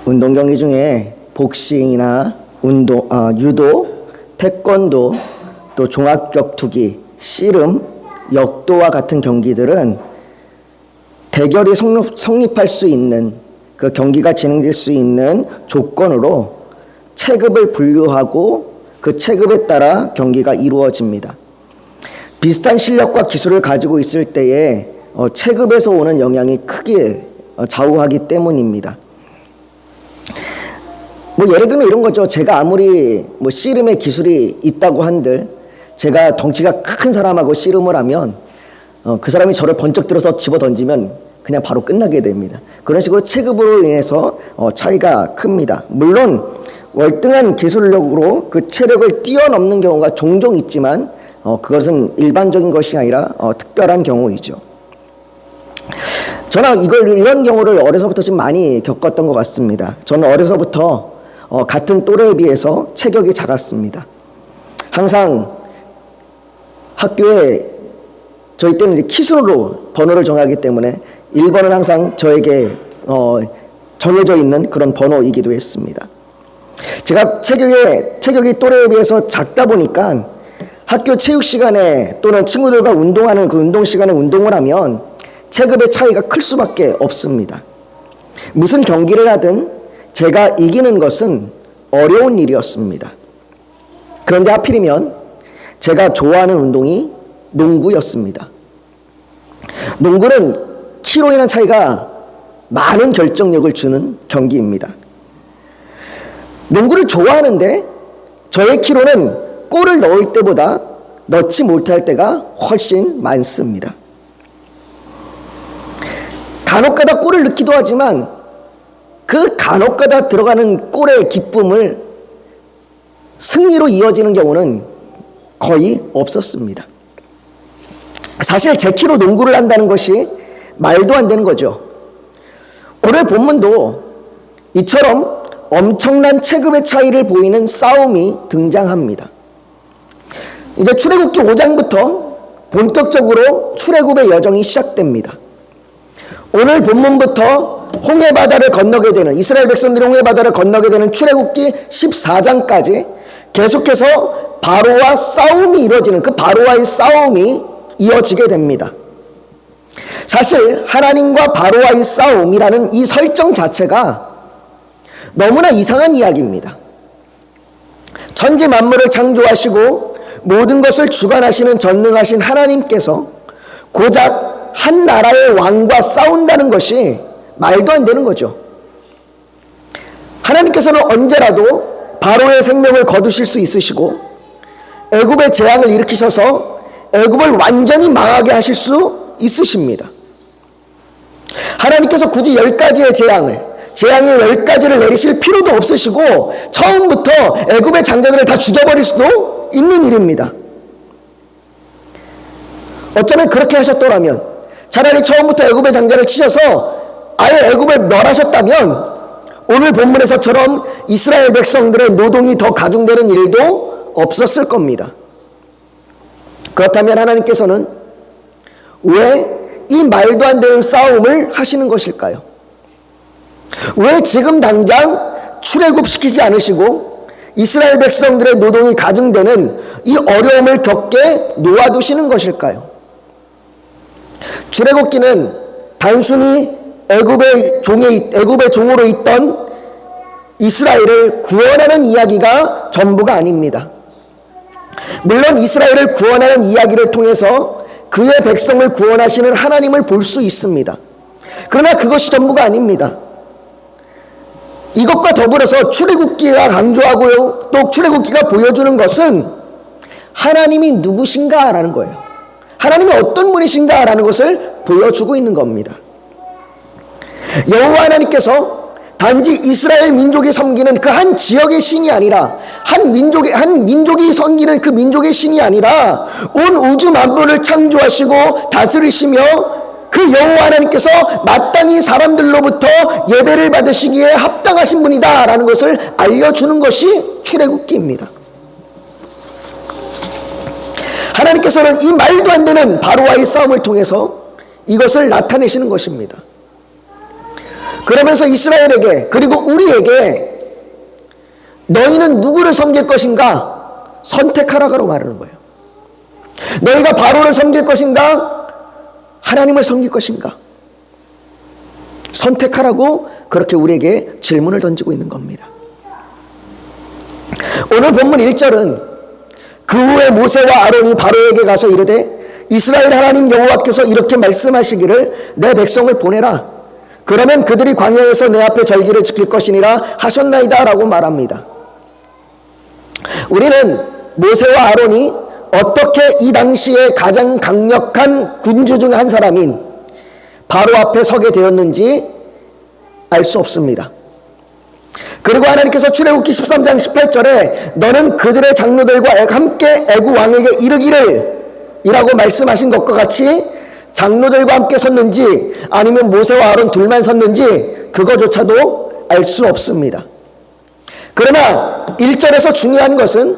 운동 경기 중에 복싱이나 유도, 태권도, 또 종합격투기, 씨름, 역도와 같은 경기들은 대결이 성립할 수 있는, 그 경기가 진행될 수 있는 조건으로 체급을 분류하고 그 체급에 따라 경기가 이루어집니다. 비슷한 실력과 기술을 가지고 있을 때에 체급에서 오는 영향이 크게 좌우하기 때문입니다. 예를 들면 이런 거죠. 제가 아무리 씨름의 기술이 있다고 한들 제가 덩치가 큰 사람하고 씨름을 하면 그 사람이 저를 번쩍 들어서 집어 던지면 그냥 바로 끝나게 됩니다. 그런 식으로 체급으로 인해서 차이가 큽니다. 물론 월등한 기술력으로 그 체력을 뛰어넘는 경우가 종종 있지만 그것은 일반적인 것이 아니라 특별한 경우이죠. 저는 이런 경우를 어려서부터 좀 많이 겪었던 것 같습니다. 저는 어려서부터 같은 또래에 비해서 체격이 작았습니다. 항상 학교에 저희 때는 이제 키수로 번호를 정하기 때문에 1번은 항상 저에게 정해져 있는 그런 번호이기도 했습니다. 제가 체격이 또래에 비해서 작다 보니까 학교 체육 시간에 또는 친구들과 운동하는 그 운동 시간에 운동을 하면 체급의 차이가 클 수밖에 없습니다. 무슨 경기를 하든 제가 이기는 것은 어려운 일이었습니다. 그런데 하필이면 제가 좋아하는 운동이 농구였습니다. 농구는 키로 인한 차이가 많은 결정력을 주는 경기입니다. 농구를 좋아하는데 저의 키로는 골을 넣을 때보다 넣지 못할 때가 훨씬 많습니다. 간혹가다 골을 넣기도 하지만 그 간혹가다 들어가는 골의 기쁨을 승리로 이어지는 경우는 거의 없었습니다. 사실 제 키로 농구를 한다는 것이 말도 안 되는 거죠. 오늘 본문도 이처럼 엄청난 체급의 차이를 보이는 싸움이 등장합니다. 이제 출애굽기 5장부터 본격적으로 출애굽의 여정이 시작됩니다. 오늘 본문부터 홍해바다를 건너게 되는, 이스라엘 백성들이 홍해바다를 건너게 되는 출애굽기 14장까지 계속해서 바로와 싸움이 이루어지는, 그 바로와의 싸움이 이어지게 됩니다. 사실 하나님과 바로와의 싸움이라는 이 설정 자체가 너무나 이상한 이야기입니다. 천지 만물을 창조하시고 모든 것을 주관하시는 전능하신 하나님께서 고작 한 나라의 왕과 싸운다는 것이 말도 안 되는 거죠. 하나님께서는 언제라도 바로의 생명을 거두실 수 있으시고 애굽의 재앙을 일으키셔서 애굽을 완전히 망하게 하실 수 있으십니다. 하나님께서 굳이 10가지의 재앙의 10가지를 내리실 필요도 없으시고 처음부터 애굽의 장자들을 다 죽여버릴 수도 있는 일입니다. 어쩌면 그렇게 하셨더라면, 차라리 처음부터 애굽의 장자를 치셔서 아예 애굽을 멸하셨다면 오늘 본문에서처럼 이스라엘 백성들의 노동이 더 가중되는 일도 없었을 겁니다. 그렇다면 하나님께서는 왜 이 말도 안 되는 싸움을 하시는 것일까요? 왜 지금 당장 출애굽시키지 않으시고 이스라엘 백성들의 노동이 가중되는 이 어려움을 겪게 놓아두시는 것일까요? 출애굽기는 단순히 애굽의 종으로 있던 이스라엘을 구원하는 이야기가 전부가 아닙니다. 물론 이스라엘을 구원하는 이야기를 통해서 그의 백성을 구원하시는 하나님을 볼 수 있습니다. 그러나 그것이 전부가 아닙니다. 이것과 더불어서 출애굽기가 강조하고요, 또 출애굽기가 보여주는 것은 하나님이 누구신가라는 거예요. 하나님이 어떤 분이신가라는 것을 보여주고 있는 겁니다. 여호와 하나님께서 단지 이스라엘 민족이 섬기는 그 한 지역의 신이 아니라 한 민족이 섬기는 그 민족의 신이 아니라 온 우주 만물을 창조하시고 다스리시며 그 여호와 하나님께서 마땅히 사람들로부터 예배를 받으시기에 합당하신 분이다라는 것을 알려주는 것이 출애굽기입니다. 하나님께서는 이 말도 안 되는 바로와의 싸움을 통해서 이것을 나타내시는 것입니다. 그러면서 이스라엘에게 그리고 우리에게 너희는 누구를 섬길 것인가 선택하라고 말하는 거예요. 너희가 바로를 섬길 것인가 하나님을 섬길 것인가 선택하라고 그렇게 우리에게 질문을 던지고 있는 겁니다. 오늘 본문 1절은 그 후에 모세와 아론이 바로에게 가서 이르되 이스라엘 하나님 여호와께서 이렇게 말씀하시기를 내 백성을 보내라. 그러면 그들이 광야에서 내 앞에 절기를 지킬 것이니라 하셨나이다 라고 말합니다. 우리는 모세와 아론이 어떻게 이 당시에 가장 강력한 군주 중 한 사람인 바로 앞에 서게 되었는지 알 수 없습니다. 그리고 하나님께서 출애굽기 13장 18절에 너는 그들의 장로들과 함께 애굽 왕에게 이르기를 이라고 말씀하신 것과 같이 장로들과 함께 섰는지 아니면 모세와 아론 둘만 섰는지 그거조차도 알 수 없습니다. 그러나 1절에서 중요한 것은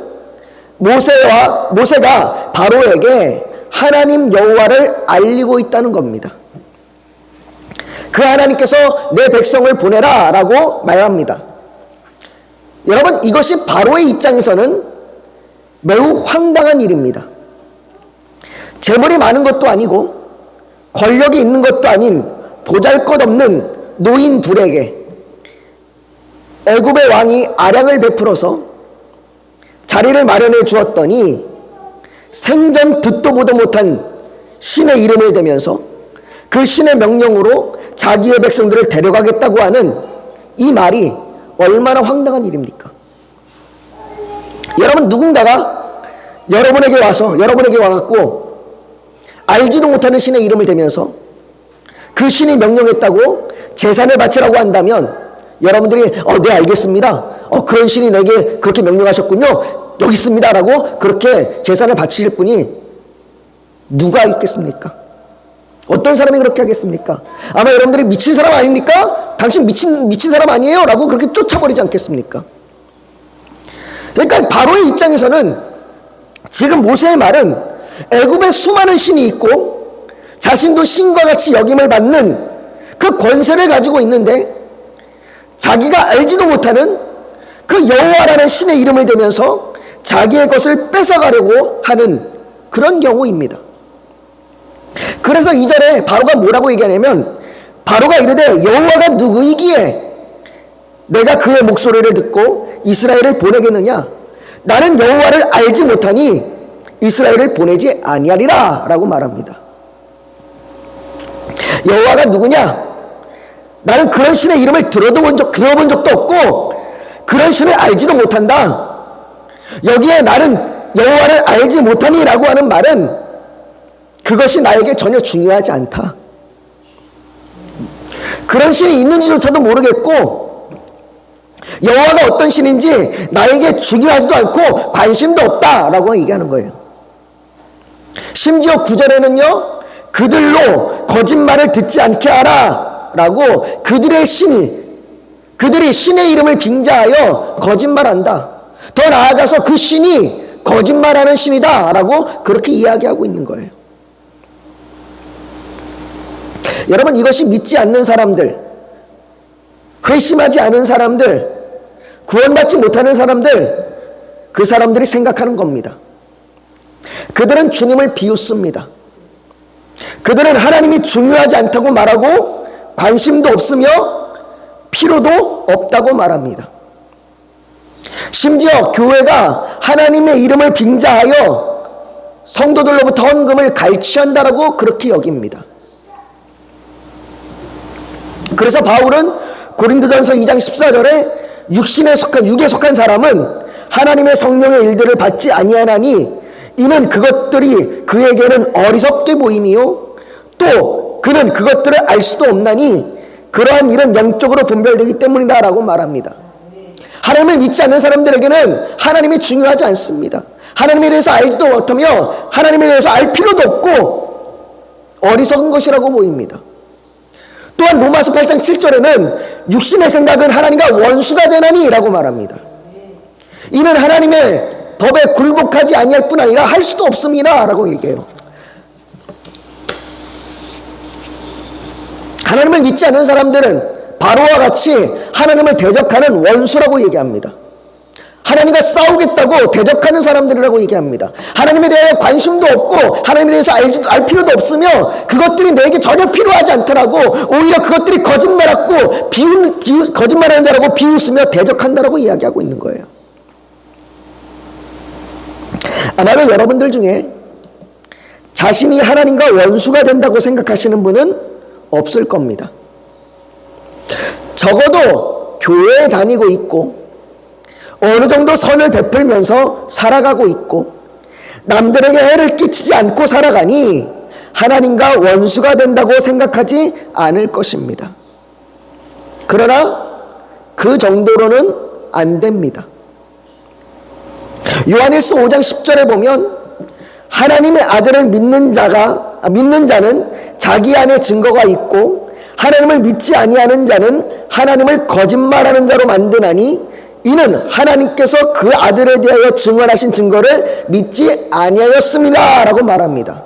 모세가 바로에게 하나님 여호와를 알리고 있다는 겁니다. 그 하나님께서 내 백성을 보내라 라고 말합니다. 여러분, 이것이 바로의 입장에서는 매우 황당한 일입니다. 재물이 많은 것도 아니고 권력이 있는 것도 아닌 보잘것없는 노인 둘에게 애굽의 왕이 아량을 베풀어서 자리를 마련해 주었더니 생전 듣도 보도 못한 신의 이름을 대면서 그 신의 명령으로 자기의 백성들을 데려가겠다고 하는 이 말이 얼마나 황당한 일입니까? 여러분, 누군가가 여러분에게 와갖고 알지도 못하는 신의 이름을 대면서 그 신이 명령했다고 제사를 바치라고 한다면 여러분들이 네 알겠습니다. 그런 신이 내게 그렇게 명령하셨군요. 여기 있습니다 라고 그렇게 제사를 바치실 분이 누가 있겠습니까? 어떤 사람이 그렇게 하겠습니까? 아마 여러분들이 미친 사람 아닙니까? 당신 미친 사람 아니에요? 라고 그렇게 쫓아버리지 않겠습니까? 그러니까 바로의 입장에서는 지금 모세의 말은 애굽에 수많은 신이 있고 자신도 신과 같이 역임을 받는 그 권세를 가지고 있는데 자기가 알지도 못하는 그 여호와라는 신의 이름을 대면서 자기의 것을 뺏어가려고 하는 그런 경우입니다. 그래서 2절에 바로가 뭐라고 얘기하냐면 바로가 이르되 여호와가 누구이기에 내가 그의 목소리를 듣고 이스라엘을 보내겠느냐? 나는 여호와를 알지 못하니 이스라엘을 보내지 아니하리라 라고 말합니다. 여호와가 누구냐? 나는 그런 신의 이름을 들어본 적도 없고 그런 신을 알지도 못한다. 여기에 나는 여호와를 알지 못하니 라고 하는 말은 그것이 나에게 전혀 중요하지 않다. 그런 신이 있는지조차도 모르겠고 여호와가 어떤 신인지 나에게 중요하지도 않고 관심도 없다라고 얘기하는 거예요. 심지어 9절에는요. 그들로 거짓말을 듣지 않게 하라 라고 그들이 신의 이름을 빙자하여 거짓말한다. 더 나아가서 그 신이 거짓말하는 신이다 라고 그렇게 이야기하고 있는 거예요. 여러분, 이것이 믿지 않는 사람들, 회심하지 않은 사람들, 구원받지 못하는 사람들, 그 사람들이 생각하는 겁니다. 그들은 주님을 비웃습니다. 그들은 하나님이 중요하지 않다고 말하고 관심도 없으며 필요도 없다고 말합니다. 심지어 교회가 하나님의 이름을 빙자하여 성도들로부터 헌금을 갈취한다라고 그렇게 여깁니다. 그래서 바울은 고린도전서 2장 14절에 육에 속한 사람은 하나님의 성령의 일들을 받지 아니하나니 이는 그것들이 그에게는 어리석게 보임이요 또 그는 그것들을 알 수도 없나니 그러한 일은 영적으로 분별되기 때문이다 라고 말합니다. 하나님을 믿지 않는 사람들에게는 하나님이 중요하지 않습니다. 하나님에 대해서 알지도 못하며 하나님에 대해서 알 필요도 없고 어리석은 것이라고 보입니다. 또한 로마서 8장 7절에는 육신의 생각은 하나님과 원수가 되나니 라고 말합니다. 이는 하나님의 법에 굴복하지 아니할 뿐 아니라 할 수도 없습니다 라고 얘기해요. 하나님을 믿지 않는 사람들은 바로와 같이 하나님을 대적하는 원수라고 얘기합니다. 하나님과 싸우겠다고 대적하는 사람들이라고 얘기합니다. 하나님에 대해 관심도 없고 하나님에 대해서 알 필요도 없으며 그것들이 내게 전혀 필요하지 않더라고 오히려 그것들이 거짓말하는 자라고 비웃으며 대적한다라고 이야기하고 있는 거예요. 아마도 여러분들 중에 자신이 하나님과 원수가 된다고 생각하시는 분은 없을 겁니다. 적어도 교회에 다니고 있고 어느 정도 선을 베풀면서 살아가고 있고 남들에게 해를 끼치지 않고 살아가니 하나님과 원수가 된다고 생각하지 않을 것입니다. 그러나 그 정도로는 안 됩니다. 요한일서 5장 10절에 보면 하나님의 아들을 믿는 자는 자기 안에 증거가 있고 하나님을 믿지 아니하는 자는 하나님을 거짓말하는 자로 만드나니 이는 하나님께서 그 아들에 대하여 증언하신 증거를 믿지 아니하였습니다 라고 말합니다.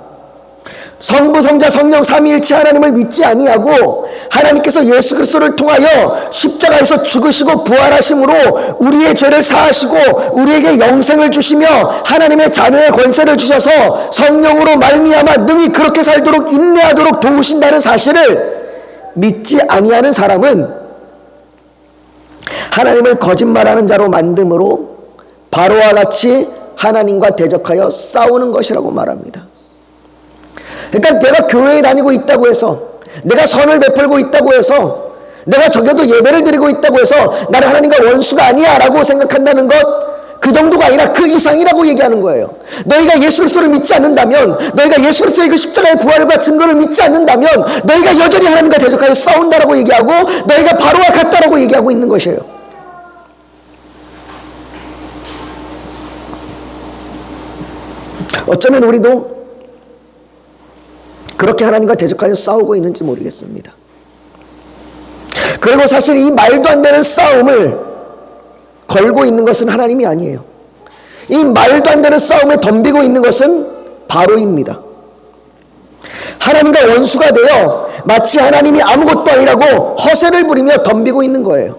성부, 성자, 성령 삼위일체 하나님을 믿지 아니하고 하나님께서 예수 그리스도를 통하여 십자가에서 죽으시고 부활하심으로 우리의 죄를 사하시고 우리에게 영생을 주시며 하나님의 자녀의 권세를 주셔서 성령으로 말미암아 능히 그렇게 살도록 인내하도록 도우신다는 사실을 믿지 아니하는 사람은 하나님을 거짓말하는 자로 만듦으로 바로와 같이 하나님과 대적하여 싸우는 것이라고 말합니다. 그러니까 내가 교회에 다니고 있다고 해서 내가 선을 베풀고 있다고 해서 내가 적어도 예배를 드리고 있다고 해서 나는 하나님과 원수가 아니야 라고 생각한다는 것 그 정도가 아니라 그 이상이라고 얘기하는 거예요. 너희가 예수 그리스도를 믿지 않는다면 너희가 예수 그리스도의 그 십자가의 부활과 증거를 믿지 않는다면 너희가 여전히 하나님과 대적하여 싸운다라고 얘기하고 너희가 바로와 같다라고 얘기하고 있는 것이에요. 어쩌면 우리도 그렇게 하나님과 대적하여 싸우고 있는지 모르겠습니다. 그리고 사실 이 말도 안 되는 싸움을 걸고 있는 것은 하나님이 아니에요. 이 말도 안 되는 싸움에 덤비고 있는 것은 바로입니다. 하나님과 원수가 되어 마치 하나님이 아무것도 아니라고 허세를 부리며 덤비고 있는 거예요.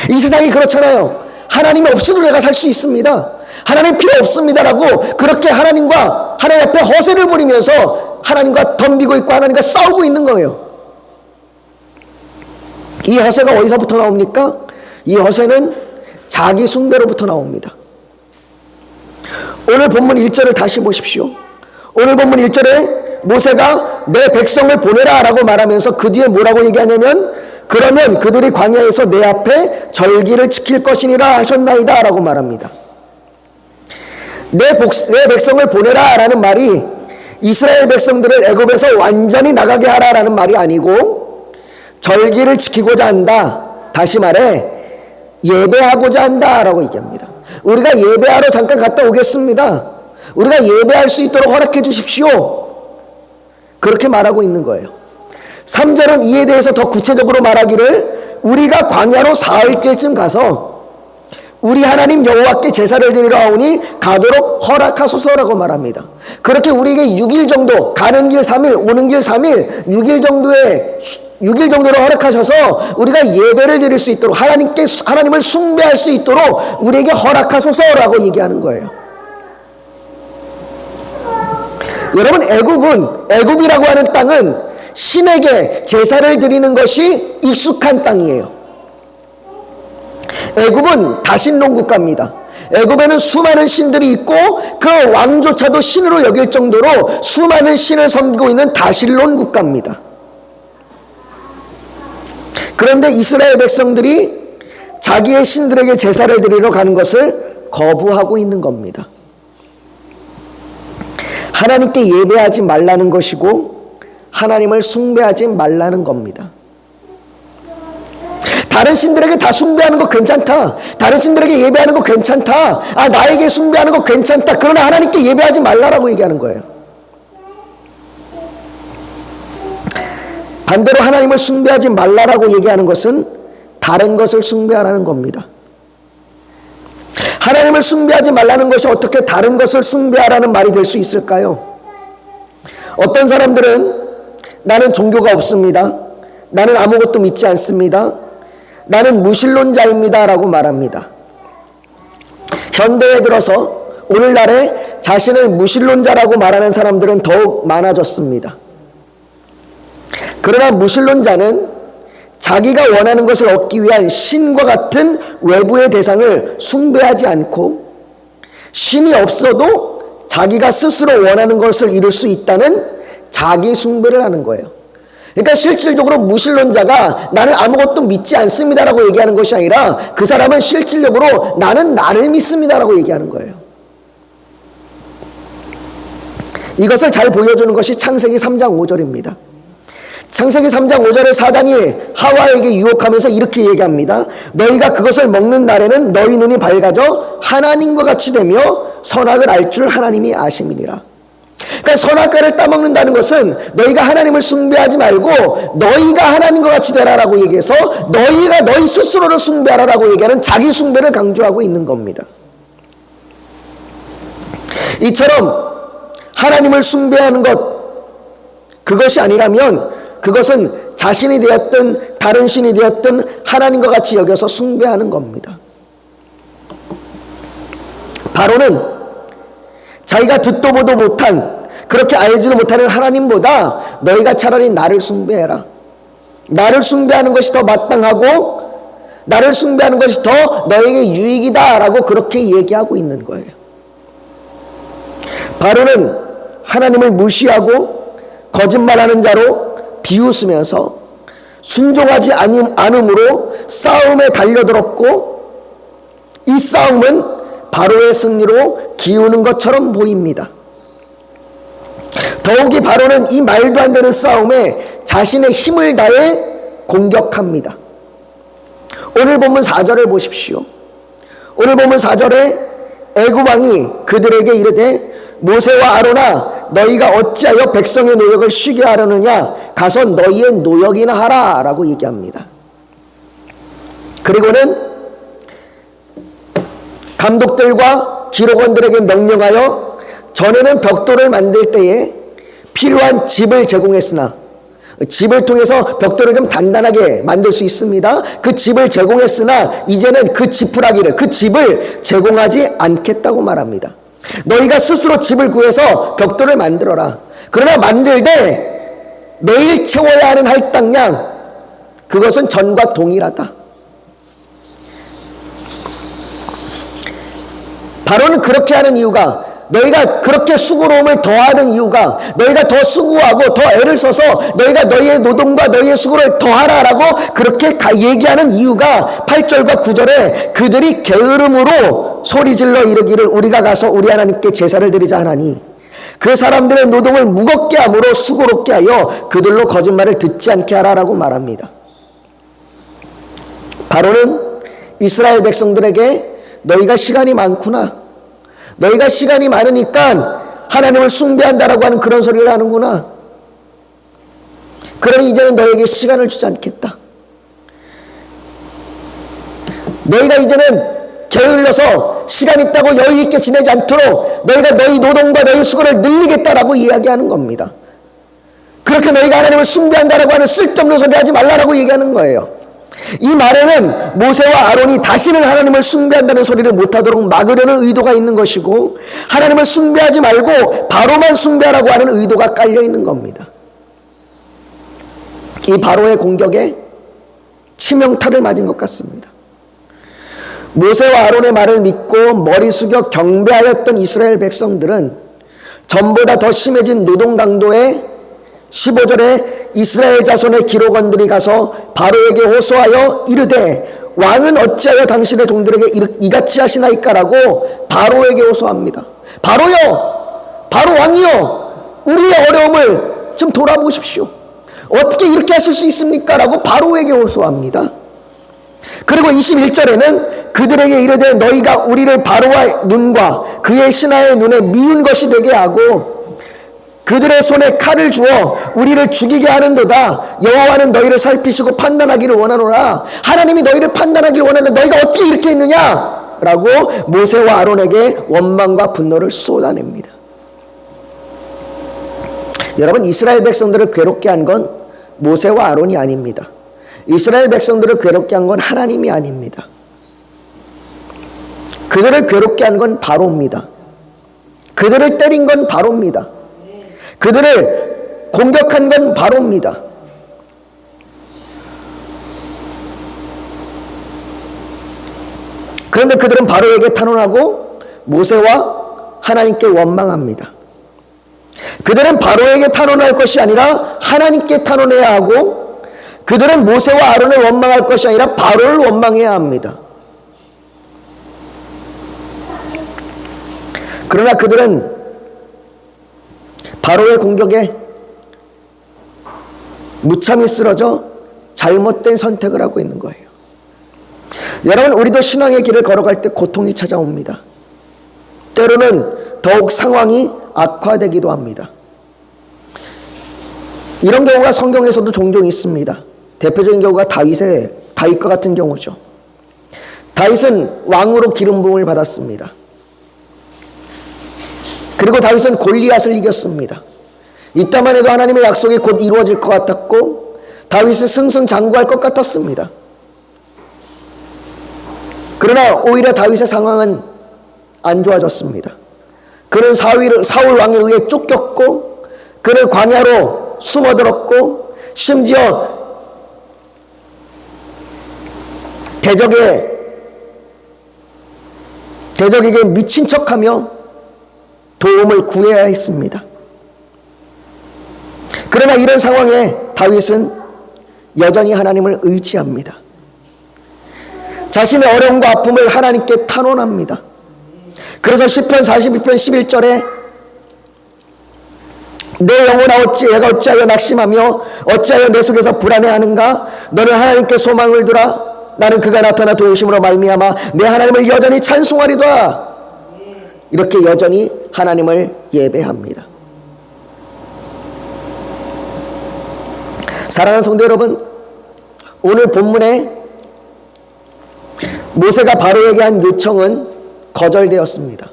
이 세상이 그렇잖아요. 하나님 없이도 내가 살 수 있습니다. 하나님 필요 없습니다라고 그렇게 하나님 앞에 허세를 부리면서 하나님과 덤비고 있고 하나님과 싸우고 있는 거예요. 이 허세가 어디서부터 나옵니까? 이 허세는 자기 숭배로부터 나옵니다. 오늘 본문 1절을 다시 보십시오. 오늘 본문 1절에 모세가 내 백성을 보내라 라고 말하면서 그 뒤에 뭐라고 얘기하냐면 그러면 그들이 광야에서 내 앞에 절기를 지킬 것이니라 하셨나이다 라고 말합니다. 내 백성을 보내라 라는 말이 이스라엘 백성들을 애굽에서 완전히 나가게 하라 라는 말이 아니고 절기를 지키고자 한다. 다시 말해 예배하고자 한다 라고 얘기합니다. 우리가 예배하러 잠깐 갔다 오겠습니다. 우리가 예배할 수 있도록 허락해 주십시오. 그렇게 말하고 있는 거예요. 3절은 이에 대해서 더 구체적으로 말하기를 우리가 광야로 사흘길쯤 가서 우리 하나님 여호와께 제사를 드리러 하오니 가도록 허락하소서라고 말합니다. 그렇게 우리에게 6일 정도, 가는 길 3일, 오는 길 3일, 6일 정도로 허락하셔서 우리가 예배를 드릴 수 있도록 하나님을 숭배할 수 있도록 우리에게 허락하소서라고 얘기하는 거예요. 여러분, 애굽이라고 하는 땅은 신에게 제사를 드리는 것이 익숙한 땅이에요. 애굽은 다신론 국가입니다. 애굽에는 수많은 신들이 있고 그 왕조차도 신으로 여길 정도로 수많은 신을 섬기고 있는 다신론 국가입니다. 그런데 이스라엘 백성들이 자기의 신들에게 제사를 드리러 가는 것을 거부하고 있는 겁니다. 하나님께 예배하지 말라는 것이고 하나님을 숭배하지 말라는 겁니다. 다른 신들에게 다 숭배하는 거 괜찮다. 다른 신들에게 예배하는 거 괜찮다. 나에게 숭배하는 거 괜찮다. 그러나 하나님께 예배하지 말라라고 얘기하는 거예요. 반대로 하나님을 숭배하지 말라라고 얘기하는 것은 다른 것을 숭배하라는 겁니다. 하나님을 숭배하지 말라는 것이 어떻게 다른 것을 숭배하라는 말이 될 수 있을까요? 어떤 사람들은 나는 종교가 없습니다. 나는 아무것도 믿지 않습니다. 나는 무신론자입니다. 라고 말합니다. 현대에 들어서 오늘날에 자신을 무신론자라고 말하는 사람들은 더욱 많아졌습니다. 그러나 무신론자는 자기가 원하는 것을 얻기 위한 신과 같은 외부의 대상을 숭배하지 않고 신이 없어도 자기가 스스로 원하는 것을 이룰 수 있다는 자기 숭배를 하는 거예요. 그러니까 실질적으로 무신론자가 나는 아무것도 믿지 않습니다라고 얘기하는 것이 아니라 그 사람은 실질적으로 나는 나를 믿습니다라고 얘기하는 거예요. 이것을 잘 보여주는 것이 창세기 3장 5절입니다. 창세기 3장 5절에 사단이 하와에게 유혹하면서 이렇게 얘기합니다. 너희가 그것을 먹는 날에는 너희 눈이 밝아져 하나님과 같이 되며 선악을 알 줄 하나님이 아심이니라. 그러니까 선악과를 따먹는다는 것은 너희가 하나님을 숭배하지 말고 너희가 하나님과 같이 되라라고 얘기해서 너희가 너희 스스로를 숭배하라라고 얘기하는 자기 숭배를 강조하고 있는 겁니다. 이처럼 하나님을 숭배하는 것, 그것이 아니라면 그것은 자신이 되었든 다른 신이 되었든 하나님과 같이 여겨서 숭배하는 겁니다. 바로는 자기가 듣도 보도 못한, 그렇게 알지도 못하는 하나님보다 너희가 차라리 나를 숭배해라. 나를 숭배하는 것이 더 마땅하고 나를 숭배하는 것이 더 너에게 유익이다 라고 그렇게 얘기하고 있는 거예요. 바로는 하나님을 무시하고 거짓말하는 자로 비웃으면서 순종하지 않음으로 싸움에 달려들었고 이 싸움은 바로의 승리로 기우는 것처럼 보입니다. 더욱이 바로는 이 말도 안 되는 싸움에 자신의 힘을 다해 공격합니다. 오늘 본문 4절을 보십시오. 오늘 본문 4절에 애굽 왕이 그들에게 이르되 모세와 아론아 너희가 어찌하여 백성의 노역을 쉬게 하려느냐 가서 너희의 노역이나 하라 라고 얘기합니다. 그리고는 감독들과 기록원들에게 명령하여 전에는 벽돌을 만들 때에 필요한 집을 제공했으나 집을 통해서 벽돌을 좀 단단하게 만들 수 있습니다. 그 집을 제공했으나 이제는 그 지푸라기를, 그 집을 제공하지 않겠다고 말합니다. 너희가 스스로 집을 구해서 벽돌을 만들어라. 그러나 만들되 매일 채워야 하는 할당량, 그것은 전과 동일하다. 바로는 그렇게 하는 이유가, 너희가 그렇게 수고로움을 더하는 이유가, 너희가 더 수고하고 더 애를 써서 너희가 너희의 노동과 너희의 수고를 더하라라고 그렇게 얘기하는 이유가 8절과 9절에 그들이 게으름으로 소리질러 이르기를 우리가 가서 우리 하나님께 제사를 드리자 하나니 그 사람들의 노동을 무겁게 함으로 수고롭게 하여 그들로 거짓말을 듣지 않게 하라라고 말합니다. 바로는 이스라엘 백성들에게 너희가 시간이 많구나, 너희가 시간이 많으니까 하나님을 숭배한다라고 하는 그런 소리를 하는구나. 그러니 이제는 너에게 시간을 주지 않겠다. 너희가 이제는 게을러서 시간 있다고 여유 있게 지내지 않도록 너희가 너희 노동과 너희 수고를 늘리겠다라고 이야기하는 겁니다. 그렇게 너희가 하나님을 숭배한다라고 하는 쓸데없는 소리 하지 말라라고 얘기하는 거예요. 이 말에는 모세와 아론이 다시는 하나님을 숭배한다는 소리를 못하도록 막으려는 의도가 있는 것이고 하나님을 숭배하지 말고 바로만 숭배하라고 하는 의도가 깔려 있는 겁니다. 이 바로의 공격에 치명타를 맞은 것 같습니다. 모세와 아론의 말을 믿고 머리 숙여 경배하였던 이스라엘 백성들은 전보다 더 심해진 노동 강도에 15절에 이스라엘 자손의 기록원들이 가서 바로에게 호소하여 이르되 왕은 어찌하여 당신의 종들에게 이같이 하시나이까라고 바로에게 호소합니다. 바로요, 바로 왕이요, 우리의 어려움을 좀 돌아보십시오. 어떻게 이렇게 하실 수 있습니까? 라고 바로에게 호소합니다. 그리고 21절에는 그들에게 이르되 너희가 우리를 바로와 눈과 그의 신하의 눈에 미운 것이 되게 하고 그들의 손에 칼을 주어 우리를 죽이게 하는도다. 여호와는 너희를 살피시고 판단하기를 원하노라. 하나님이 너희를 판단하기를 원하는데 너희가 어떻게 이렇게 했느냐? 라고 모세와 아론에게 원망과 분노를 쏟아냅니다. 여러분, 이스라엘 백성들을 괴롭게 한 건 모세와 아론이 아닙니다. 이스라엘 백성들을 괴롭게 한 건 하나님이 아닙니다. 그들을 괴롭게 한 건 바로입니다. 그들을 때린 건 바로입니다. 그들을 공격한 건 바로입니다. 그런데 그들은 바로에게 탄원하고 모세와 하나님께 원망합니다. 그들은 바로에게 탄원할 것이 아니라 하나님께 탄원해야 하고, 그들은 모세와 아론을 원망할 것이 아니라 바로를 원망해야 합니다. 그러나 그들은 바로의 공격에 무참히 쓰러져 잘못된 선택을 하고 있는 거예요. 여러분, 우리도 신앙의 길을 걸어갈 때 고통이 찾아옵니다. 때로는 더욱 상황이 악화되기도 합니다. 이런 경우가 성경에서도 종종 있습니다. 대표적인 경우가 다윗과 같은 경우죠. 다윗은 왕으로 기름 부음을 받았습니다. 그리고 다윗은 골리앗을 이겼습니다. 이때만 해도 하나님의 약속이 곧 이루어질 것 같았고, 다윗은 승승장구할 것 같았습니다. 그러나 오히려 다윗의 상황은 안 좋아졌습니다. 그는 사울 왕에 의해 쫓겼고, 그는 광야로 숨어들었고, 심지어 대적에게 미친 척하며 도움을 구해야 했습니다. 그러나 이런 상황에 다윗은 여전히 하나님을 의지합니다. 자신의 어려움과 아픔을 하나님께 탄원합니다. 그래서 시편 42편 11절에 내 영혼아 내가 어찌하여 낙심하며 어찌하여 내 속에서 불안해하는가? 너는 하나님께 소망을 두라. 나는 그가 나타나 도우심으로 말미암아 내 하나님을 여전히 찬송하리다. 이렇게 여전히 하나님을 예배합니다. 사랑하는 성도 여러분, 오늘 본문에 모세가 바로에게 한 요청은 거절되었습니다.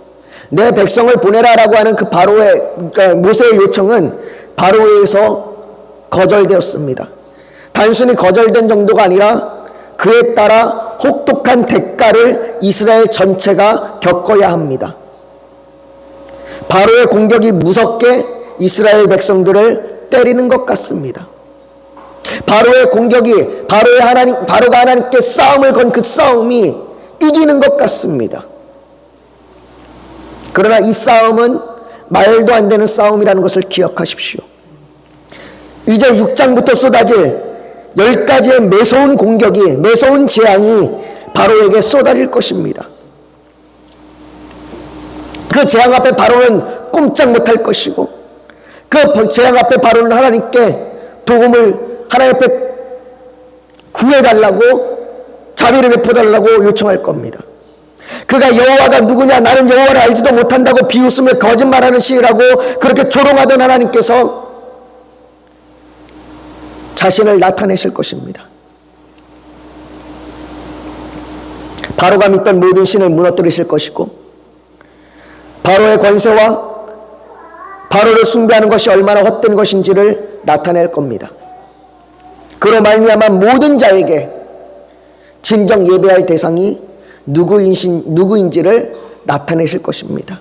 내 백성을 보내라라고 하는 그 그러니까 모세의 요청은 바로에서 거절되었습니다. 단순히 거절된 정도가 아니라 그에 따라 혹독한 대가를 이스라엘 전체가 겪어야 합니다. 바로의 공격이 무섭게 이스라엘 백성들을 때리는 것 같습니다. 바로의 공격이 바로가 하나님께 싸움을 건 그 싸움이 이기는 것 같습니다. 그러나 이 싸움은 말도 안 되는 싸움이라는 것을 기억하십시오. 이제 6장부터 쏟아질 10가지의 매서운 공격이, 매서운 재앙이 바로에게 쏟아질 것입니다. 그 재앙 앞에 바로는 꼼짝 못할 것이고, 그 재앙 앞에 바로는 하나님께 도움을, 하나님 앞에 구해달라고, 자비를 베풀어달라고 요청할 겁니다. 그가 여호와가 누구냐, 나는 여호와를 알지도 못한다고 비웃으며 거짓말하는 신이라고 그렇게 조롱하던 하나님께서 자신을 나타내실 것입니다. 바로가 믿던 모든 신을 무너뜨리실 것이고, 바로의 권세와 바로를 숭배하는 것이 얼마나 헛된 것인지를 나타낼 겁니다. 그로 말미암아 모든 자에게 진정 예배할 대상이 누구인지를 나타내실 것입니다.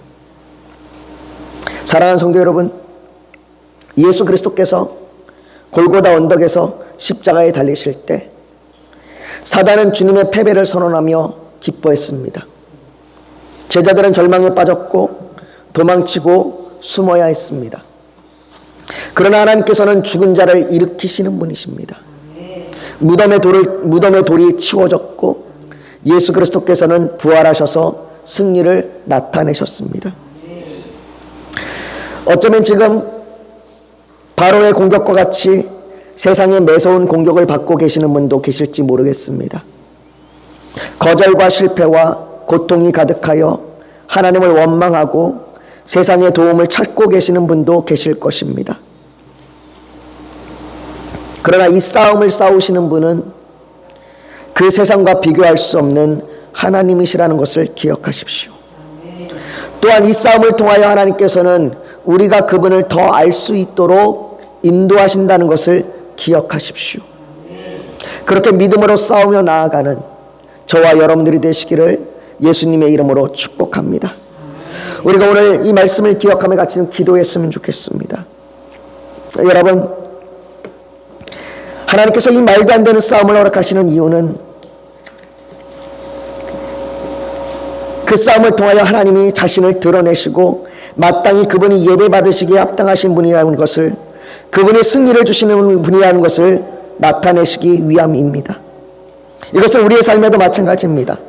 사랑하는 성도 여러분, 예수 그리스도께서 골고다 언덕에서 십자가에 달리실 때 사단은 주님의 패배를 선언하며 기뻐했습니다. 제자들은 절망에 빠졌고 도망치고 숨어야 했습니다. 그러나 하나님께서는 죽은 자를 일으키시는 분이십니다. 무덤의 돌이 치워졌고 예수 그리스도께서는 부활하셔서 승리를 나타내셨습니다. 어쩌면 지금 바로의 공격과 같이 세상의 매서운 공격을 받고 계시는 분도 계실지 모르겠습니다. 거절과 실패와 고통이 가득하여 하나님을 원망하고 세상의 도움을 찾고 계시는 분도 계실 것입니다. 그러나 이 싸움을 싸우시는 분은 그 세상과 비교할 수 없는 하나님이시라는 것을 기억하십시오. 또한 이 싸움을 통하여 하나님께서는 우리가 그분을 더 알 수 있도록 인도하신다는 것을 기억하십시오. 그렇게 믿음으로 싸우며 나아가는 저와 여러분들이 되시기를 예수님의 이름으로 축복합니다. 우리가 오늘 이 말씀을 기억하며 같이 기도했으면 좋겠습니다. 여러분, 하나님께서 이 말도 안 되는 싸움을 허락하시는 이유는 그 싸움을 통하여 하나님이 자신을 드러내시고 마땅히 그분이 예배받으시기에 합당하신 분이라는 것을, 그분의 승리를 주시는 분이라는 것을 나타내시기 위함입니다. 이것은 우리의 삶에도 마찬가지입니다.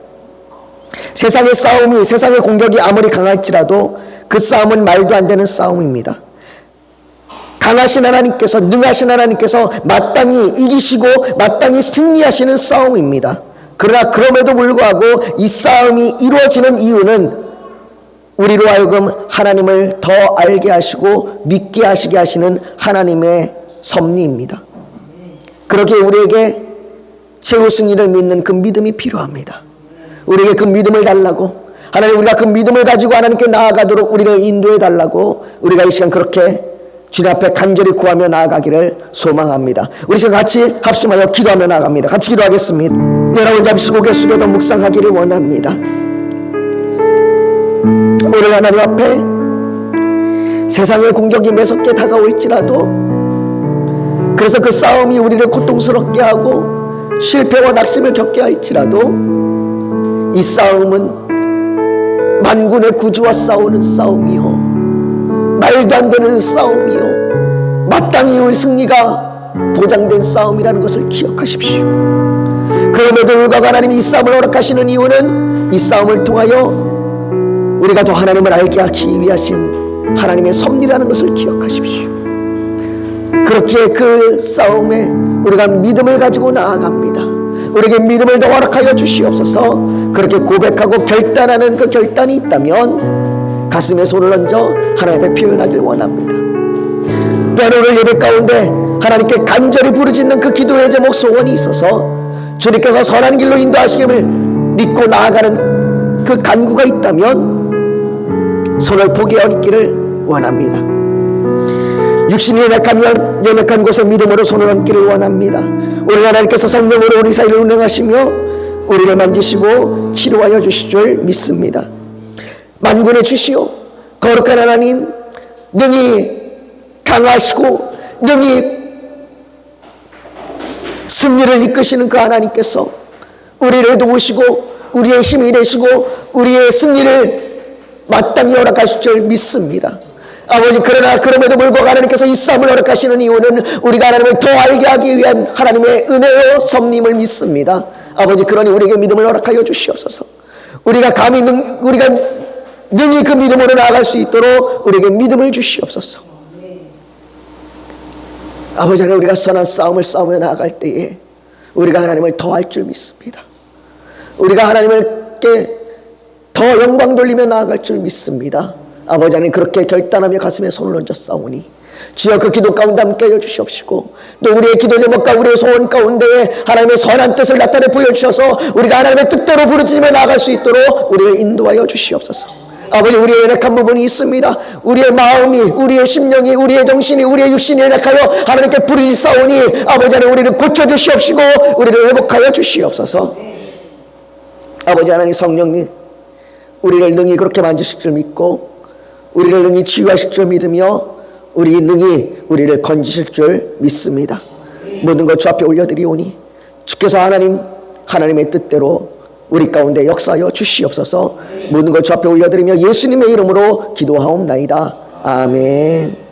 세상의 싸움이, 세상의 공격이 아무리 강할지라도 그 싸움은 말도 안 되는 싸움입니다. 강하신 하나님께서, 능하신 하나님께서 마땅히 이기시고 마땅히 승리하시는 싸움입니다. 그러나 그럼에도 불구하고 이 싸움이 이루어지는 이유는 우리로 하여금 하나님을 더 알게 하시고 믿게 하시게 하시는 하나님의 섭리입니다. 그렇게 우리에게 최후 승리를 믿는 그 믿음이 필요합니다. 우리에게 그 믿음을 달라고, 하나님, 우리가 그 믿음을 가지고 하나님께 나아가도록 우리를 인도해 달라고 우리가 이 시간 그렇게 주님 앞에 간절히 구하며 나아가기를 소망합니다. 우리 지금 같이 합심하여 기도하며 나아갑니다. 같이 기도하겠습니다. 여러분, 잠시 고개 숙여도 묵상하기를 원합니다. 오늘 하나님 앞에 세상의 공격이 매섭게 다가올지라도, 그래서 그 싸움이 우리를 고통스럽게 하고 실패와 낙심을 겪게 할지라도, 이 싸움은 만군의 구주와 싸우는 싸움이요, 말도 안 되는 싸움이요, 마땅히 우리 승리가 보장된 싸움이라는 것을 기억하십시오. 그럼에도 불구하고 하나님이 이 싸움을 허락하시는 이유는 이 싸움을 통하여 우리가 더 하나님을 알게 하기 위하신 하나님의 섭리라는 것을 기억하십시오. 그렇게 그 싸움에 우리가 믿음을 가지고 나아갑니다. 우리에게 믿음을 더 허락하여 주시옵소서. 그렇게 고백하고 결단하는 그 결단이 있다면 가슴에 손을 얹어 하나님 앞에 표현하길 원합니다. 또한 오늘 예배 가운데 하나님께 간절히 부르짖는 그 기도의 제목 소원이 있어서 주님께서 선한 길로 인도하시기를 믿고 나아가는 그 간구가 있다면 손을 포기해 얹기를 원합니다. 육신이 연약하면 연약한 곳에 믿음으로 손을 얹기를 원합니다. 오늘 하나님께서 성령으로 우리 사이를 운행하시며 우리를 만지시고 치료하여 주실 줄 믿습니다. 만군의 주시오, 거룩한 하나님, 능히 강하시고 능히 승리를 이끄시는 그 하나님께서 우리를 도우시고 우리의 힘이 되시고 우리의 승리를 마땅히 허락하실 줄 믿습니다. 아버지, 그러나 그럼에도 불구하고 하나님께서 이 싸움을 허락하시는 이유는 우리가 하나님을 더 알게 하기 위한 하나님의 은혜요 섭림을 믿습니다. 아버지, 그러니 우리에게 믿음을 허락하여 주시옵소서. 우리가 능히 그 믿음으로 나아갈 수 있도록 우리에게 믿음을 주시옵소서. 아버지 하나님, 우리가 선한 싸움을 싸우며 나아갈 때에 우리가 하나님을 더 알 줄 믿습니다. 우리가 하나님께 더 영광 돌리며 나아갈 줄 믿습니다. 아버지 하나님, 그렇게 결단하며 가슴에 손을 얹어 싸우니 주여 그 기도 가운데 함께 해주시옵시고, 또 우리의 기도 제목과 우리의 소원 가운데에 하나님의 선한 뜻을 나타내 보여주셔서 우리가 하나님의 뜻대로 부르짖으며 나아갈 수 있도록 우리를 인도하여 주시옵소서. 아버지, 우리의 연약한 부분이 있습니다. 우리의 마음이, 우리의 심령이, 우리의 정신이, 우리의 육신이 연약하여 하나님께 부르짖사오니 아버지 하나님, 우리를 고쳐주시옵시고 우리를 회복하여 주시옵소서. 아버지 하나님, 성령님, 우리를 능히 그렇게 만지실 줄 믿고 우리를 능히 치유하실 줄 믿으며 우리를 건지실 줄 믿습니다. 모든 것 주 앞에 올려드리오니 주께서 하나님의 뜻대로 우리 가운데 역사하여 주시옵소서. 모든 것 주 앞에 올려드리며 예수님의 이름으로 기도하옵나이다. 아멘.